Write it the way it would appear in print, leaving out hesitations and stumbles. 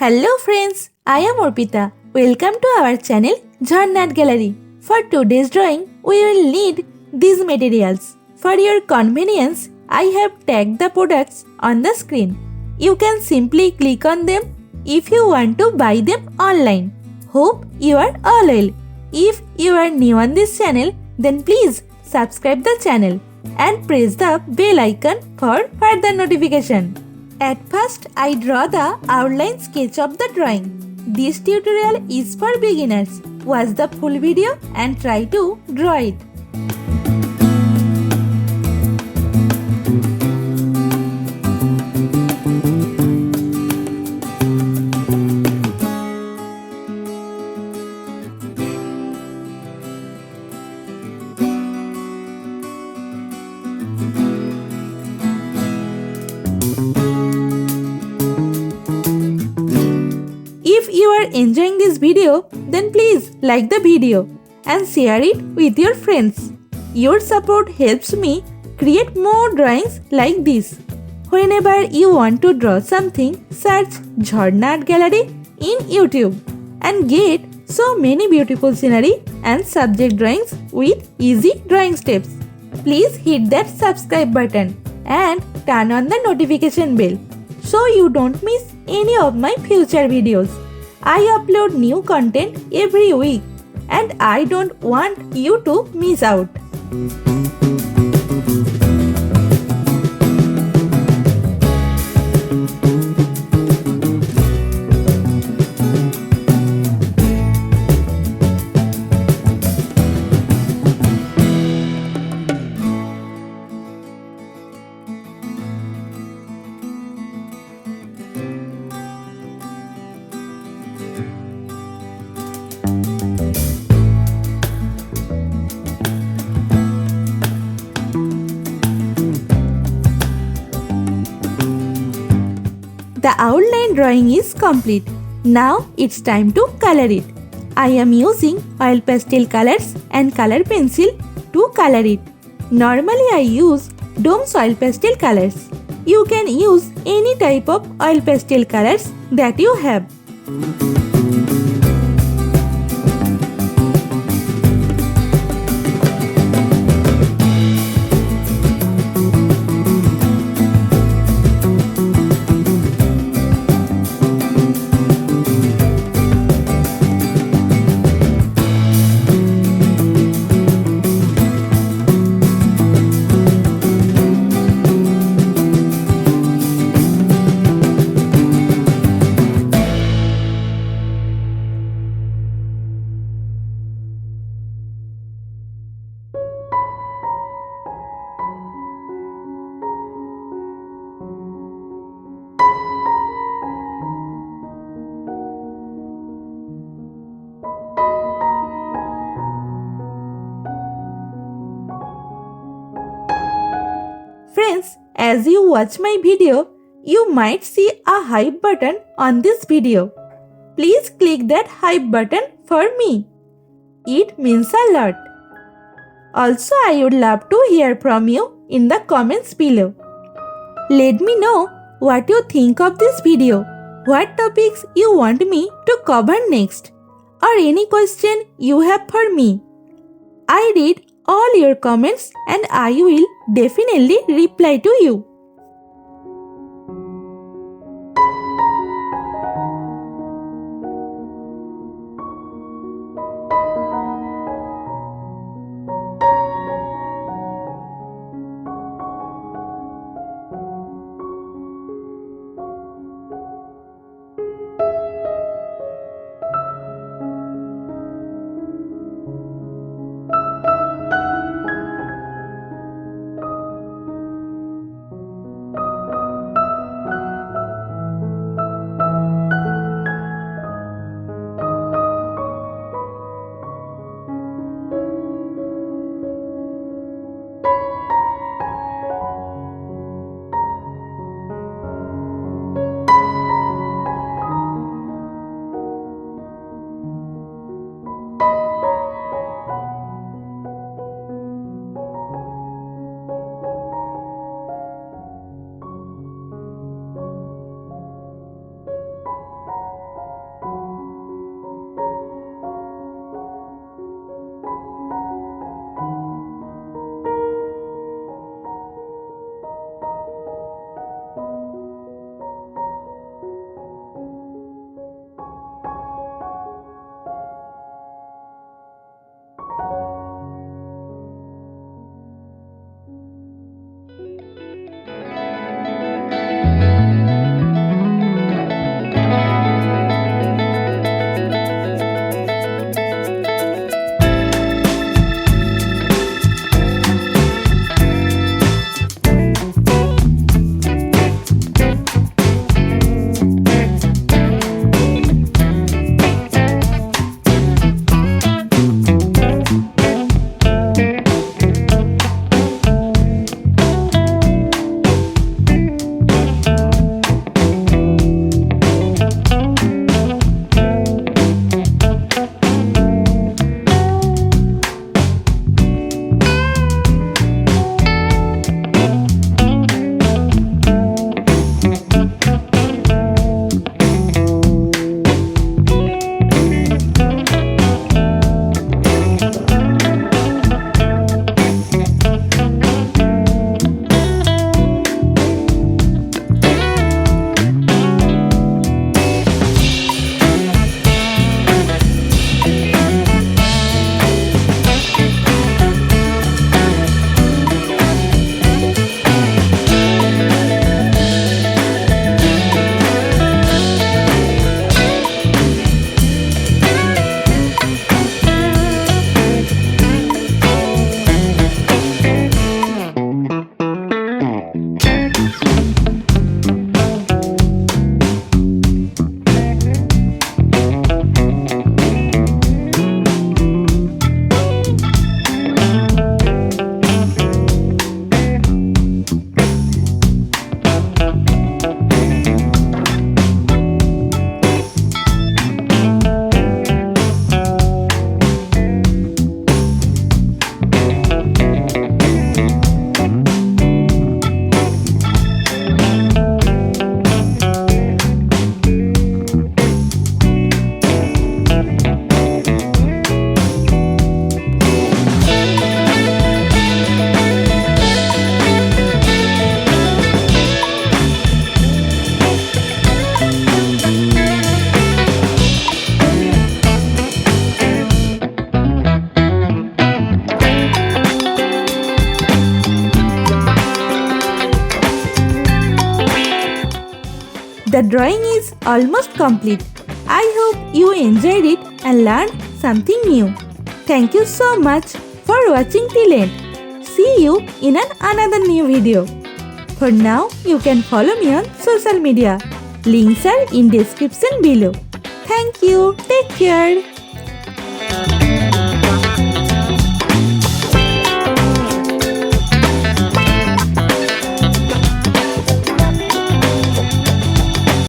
Hello friends, I am Arpita. Welcome to our channel Jharna Gallery. For today's drawing, we will need these materials. For your convenience, I have tagged the products on the screen. You can simply click on them if you want to buy them online. Hope you are all well. If you are new on this channel, then please subscribe the channel and press the bell icon for further notification. At first, I draw the outline sketch of the drawing. This tutorial is for beginners. Watch the full video and try to draw it. If you are enjoying this video, then please like the video and share it with your friends. Your support helps me create more drawings like this. Whenever you want to draw something, search Jharna Art Gallery in YouTube and get so many beautiful scenery and subject drawings with easy drawing steps. Please hit that subscribe button and turn on the notification bell so you don't miss any of my future videos. I upload new content every week and I don't want you to miss out. The outline drawing is complete. Now it's time to color it. I am using oil pastel colors and color pencil to color it. Normally I use Dome's oil pastel colors. You can use any type of oil pastel colors that you have. Friends, as you watch my video, you might see a hype button on this video. Please click that hype button for me. It means a lot. Also, I would love to hear from you in the comments below. Let me know what you think of this video, what topics you want me to cover next, or any question you have for me. I read all your comments and I will definitely reply to you. the drawing is almost complete. I hope you enjoyed it and learned something new. Thank you so much for watching till end. See you in another new video. For now, you can follow me on social media. Links are in description below. Thank you. Take care.